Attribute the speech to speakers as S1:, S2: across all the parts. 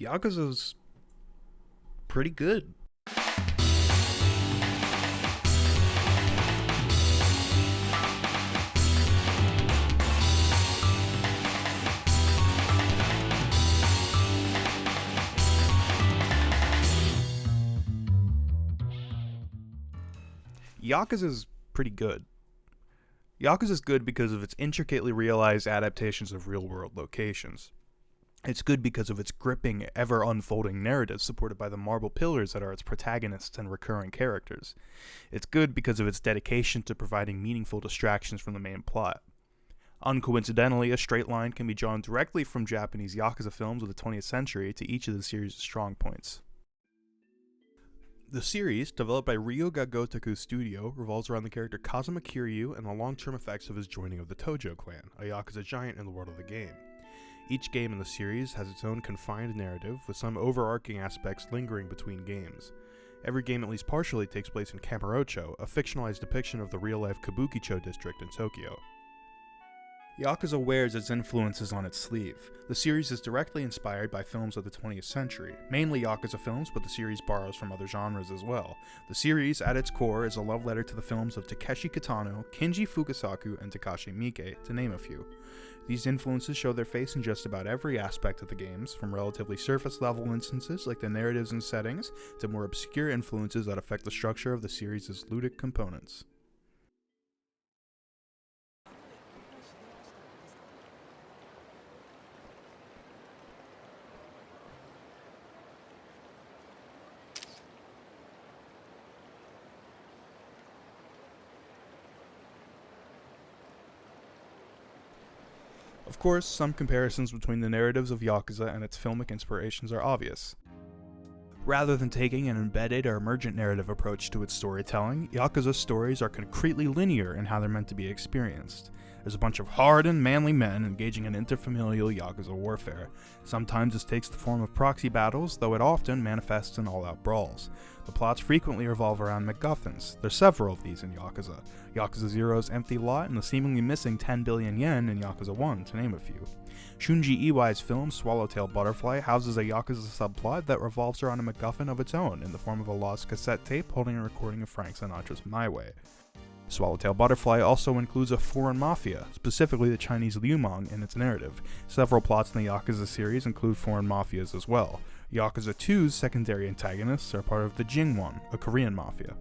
S1: Yakuza's pretty good. Yakuza's pretty good. Yakuza's good because of its intricately realized adaptations of real-world locations. It's good because of its gripping, ever-unfolding narrative supported by the marble pillars that are its protagonists and recurring characters. It's good because of its dedication to providing meaningful distractions from the main plot. Uncoincidentally, a straight line can be drawn directly from Japanese Yakuza films of the 20th century to each of the series' strong points. The series, developed by Ryoga Gotoku Studio, revolves around the character Kazuma Kiryu and the long-term effects of his joining of the Tojo clan, a Yakuza giant in the world of the game. Each game in the series has its own confined narrative, with some overarching aspects lingering between games. Every game at least partially takes place in Kamurocho, a fictionalized depiction of the real-life Kabukicho district in Tokyo. Yakuza wears its influences on its sleeve. The series is directly inspired by films of the 20th century, mainly Yakuza films, but the series borrows from other genres as well. The series, at its core, is a love letter to the films of Takeshi Kitano, Kinji Fukasaku, and Takashi Miike, to name a few. These influences show their face in just about every aspect of the games, from relatively surface-level instances like the narratives and settings, to more obscure influences that affect the structure of the series' ludic components. Of course, some comparisons between the narratives of Yakuza and its filmic inspirations are obvious. Rather than taking an embedded or emergent narrative approach to its storytelling, Yakuza's stories are concretely linear in how they're meant to be experienced. There's a bunch of hardened, manly men engaging in interfamilial Yakuza warfare. Sometimes this takes the form of proxy battles, though it often manifests in all-out brawls. The plots frequently revolve around MacGuffins. There's several of these in Yakuza. Yakuza 0's empty lot and the seemingly missing 10 billion yen in Yakuza 1, to name a few. Shunji Iwai's film Swallowtail Butterfly houses a Yakuza subplot that revolves around a MacGuffin of its own in the form of a lost cassette tape holding a recording of Frank Sinatra's My Way. Swallowtail Butterfly also includes a foreign mafia, specifically the Chinese Liumang, in its narrative. Several plots in the Yakuza series include foreign mafias as well. Yakuza 2's secondary antagonists are part of the Jingwon, a Korean mafia.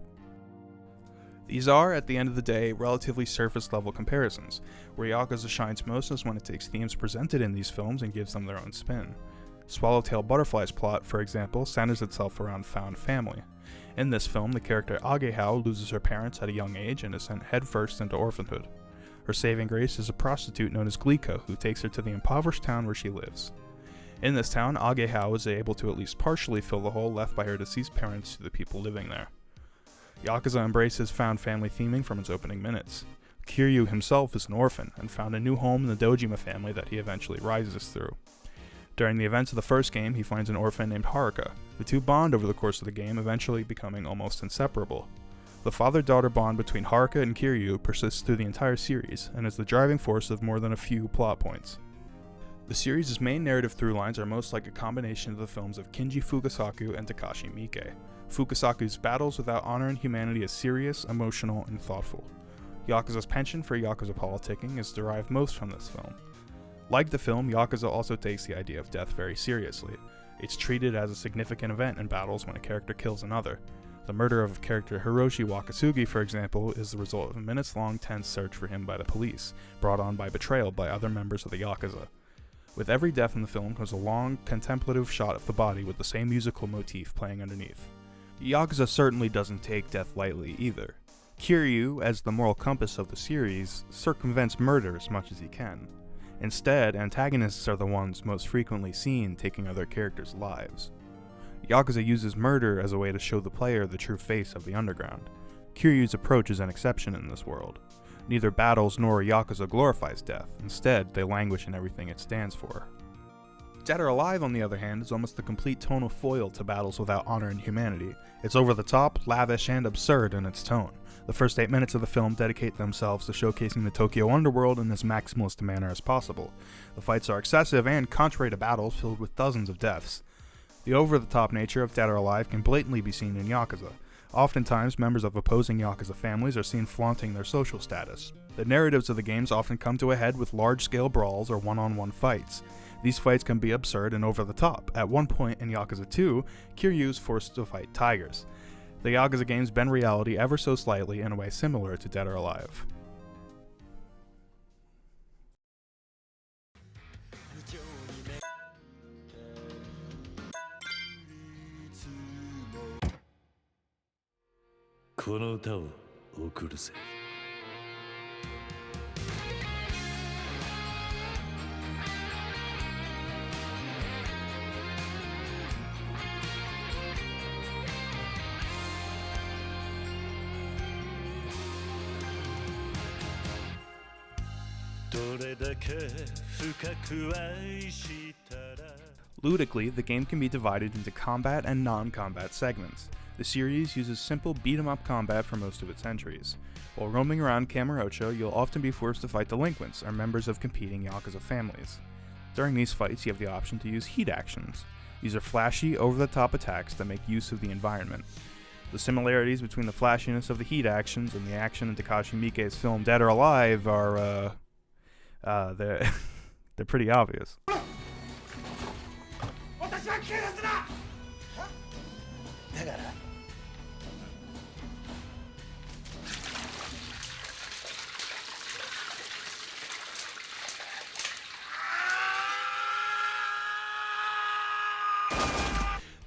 S1: These are, at the end of the day, relatively surface-level comparisons. Where Yakuza shines most is when it takes themes presented in these films and gives them their own spin. Swallowtail Butterfly's plot, for example, centers itself around found family. In this film, the character Agehao loses her parents at a young age and is sent headfirst into orphanhood. Her saving grace is a prostitute known as Glico, who takes her to the impoverished town where she lives. In this town, Agehao is able to at least partially fill the hole left by her deceased parents to the people living there. Yakuza embraces found family theming from its opening minutes. Kiryu himself is an orphan, and found a new home in the Dojima family that he eventually rises through. During the events of the first game, he finds an orphan named Haruka. The two bond over the course of the game, eventually becoming almost inseparable. The father-daughter bond between Haruka and Kiryu persists through the entire series, and is the driving force of more than a few plot points. The series' main narrative through-lines are most like a combination of the films of Kinji Fukasaku and Takashi Miike. Fukasaku's battles without honor and humanity is serious, emotional, and thoughtful. Yakuza's penchant for Yakuza politicking is derived most from this film. Like the film, Yakuza also takes the idea of death very seriously. It's treated as a significant event in battles when a character kills another. The murder of character Hiroshi Wakatsugi, for example, is the result of a minutes-long tense search for him by the police, brought on by betrayal by other members of the Yakuza. With every death in the film comes a long, contemplative shot of the body with the same musical motif playing underneath. Yakuza certainly doesn't take death lightly either. Kiryu, as the moral compass of the series, circumvents murder as much as he can. Instead, antagonists are the ones most frequently seen taking other characters' lives. Yakuza uses murder as a way to show the player the true face of the underground. Kiryu's approach is an exception in this world. Neither Battles nor Yakuza glorifies death. Instead, they languish in everything it stands for. Dead or Alive, on the other hand, is almost the complete tonal foil to Battles without honor and humanity. It's over the top, lavish, and absurd in its tone. The first 8 minutes of the film dedicate themselves to showcasing the Tokyo underworld in as maximalist a manner as possible. The fights are excessive and, contrary to Battles, filled with dozens of deaths. The over-the-top nature of Dead or Alive can blatantly be seen in Yakuza. Oftentimes, members of opposing Yakuza families are seen flaunting their social status. The narratives of the games often come to a head with large-scale brawls or one-on-one fights. These fights can be absurd and over-the-top. At one point in Yakuza 2, Kiryu is forced to fight tigers. The Yakuza games bend reality ever so slightly in a way similar to Dead or Alive. Ludically, the game can be divided into combat and non-combat segments. The series uses simple beat-em-up combat for most of its entries. While roaming around Kamurocho, you'll often be forced to fight delinquents or members of competing Yakuza families. During these fights, you have the option to use heat actions. These are flashy, over-the-top attacks that make use of the environment. The similarities between the flashiness of the heat actions and the action in Takashi Miike's film Dead or Alive are, they're pretty obvious.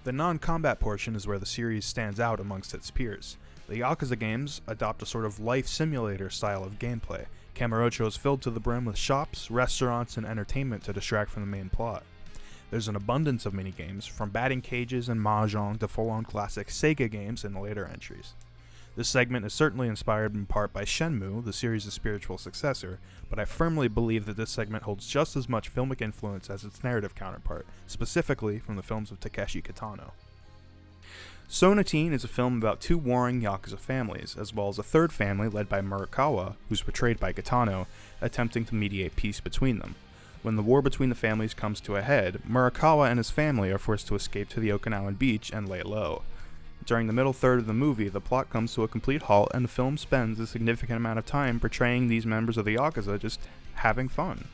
S1: The non-combat portion is where the series stands out amongst its peers. The Yakuza games adopt a sort of life simulator style of gameplay. Kamurocho is filled to the brim with shops, restaurants, and entertainment to distract from the main plot. There's an abundance of minigames, from batting cages and mahjong to full-on classic Sega games in the later entries. This segment is certainly inspired in part by Shenmue, the series' spiritual successor, but I firmly believe that this segment holds just as much filmic influence as its narrative counterpart, specifically from the films of Takeshi Kitano. Sonatine is a film about two warring Yakuza families, as well as a third family led by Murakawa, who's portrayed by Kitano, attempting to mediate peace between them. When the war between the families comes to a head, Murakawa and his family are forced to escape to the Okinawan beach and lay low. During the middle third of the movie, the plot comes to a complete halt and the film spends a significant amount of time portraying these members of the Yakuza just having fun.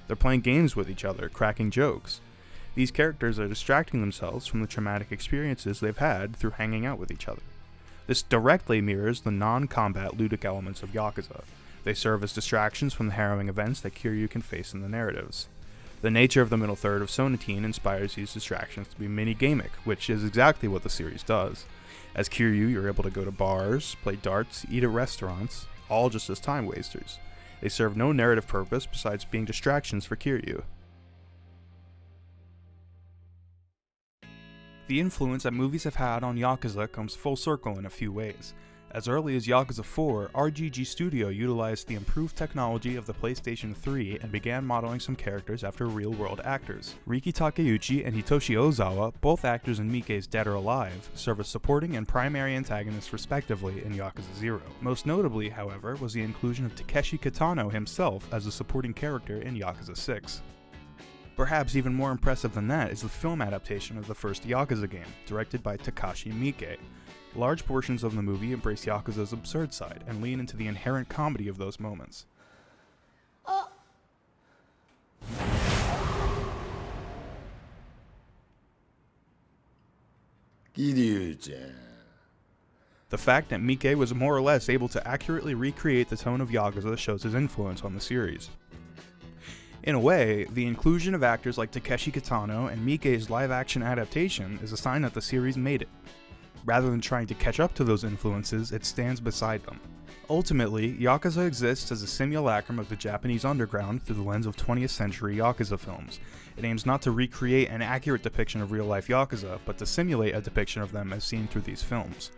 S1: They're playing games with each other, cracking jokes. These characters are distracting themselves from the traumatic experiences they've had through hanging out with each other. This directly mirrors the non-combat ludic elements of Yakuza. They serve as distractions from the harrowing events that Kiryu can face in the narratives. The nature of the middle third of Sonatine inspires these distractions to be mini-gamic, which is exactly what the series does. As Kiryu, you're able to go to bars, play darts, eat at restaurants, all just as time wasters. They serve no narrative purpose besides being distractions for Kiryu. The influence that movies have had on Yakuza comes full circle in a few ways. As early as Yakuza 4, RGG Studio utilized the improved technology of the PlayStation 3 and began modeling some characters after real-world actors. Riki Takeuchi and Hitoshi Ozawa, both actors in Miike's Dead or Alive, serve as supporting and primary antagonists respectively in Yakuza 0. Most notably, however, was the inclusion of Takeshi Kitano himself as a supporting character in Yakuza 6. Perhaps even more impressive than that is the film adaptation of the first Yakuza game, directed by Takashi Miike. Large portions of the movie embrace Yakuza's absurd side and lean into the inherent comedy of those moments. The fact that Miike was more or less able to accurately recreate the tone of Yakuza shows his influence on the series. In a way, the inclusion of actors like Takeshi Kitano and Miike's live-action adaptation is a sign that the series made it. Rather than trying to catch up to those influences, it stands beside them. Ultimately, Yakuza exists as a simulacrum of the Japanese underground through the lens of 20th century Yakuza films. It aims not to recreate an accurate depiction of real-life Yakuza, but to simulate a depiction of them as seen through these films.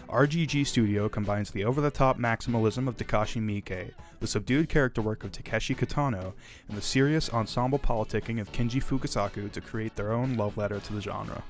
S1: RGG Studio combines the over-the-top maximalism of Takashi Miike, the subdued character work of Takeshi Kitano, and the serious ensemble politicking of Kinji Fukasaku to create their own love letter to the genre.